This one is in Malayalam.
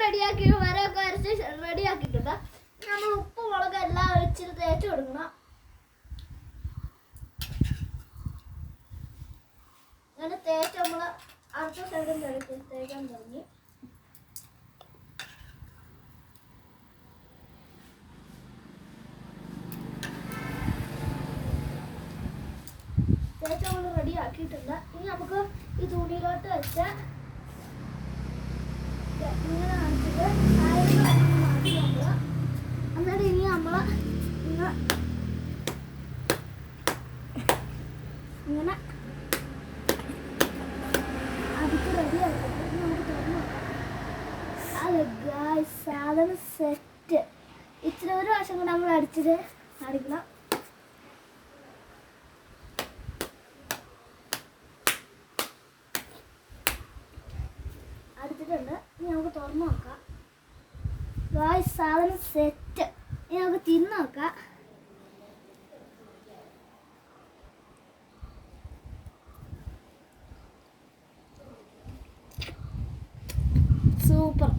റെഡിയാക്കി വരൊക്കെ അരച്ച് റെഡിയാക്കിയിട്ടുണ്ട്. നമ്മൾ ഉപ്പ് മുളക് എല്ലാം ഇച്ചിരി തേച്ച് കൊടുക്കണം. അങ്ങനെ തേച്ച് നമ്മൾ അടുത്ത സൈഡും തേക്കാൻ തുടങ്ങി. തേച്ച് നമ്മൾ റെഡി ആക്കിയിട്ടുണ്ട്. ഇനി നമുക്ക് ഈ തുണിയിലോട്ട് വെച്ച് ഇങ്ങനെ കാണിച്ചിട്ട് മാറ്റി നമ്മൾ എന്നിട്ട് ഇനി നമ്മൾ ഇങ്ങനെ അടുത്ത് റെഡി ആക്കിയിട്ട് നമുക്ക് തുറന്നു നോക്കാം. അതെ ഗായ്സ്, സാധനം സെറ്റ്. ഇച്ചിരി ഒരു വർഷം കൂടെ നമ്മൾ അടിച്ചത് അടിക്കണം. അടിച്ചിട്ടുണ്ട്. ഇനി നമുക്ക് തുറന്നു നോക്കാം. ഗായ്സ്, സാധനം സെറ്റ്. ഇനി നമുക്ക് തിന്ന് നോക്കാം. സൂപ്പർ.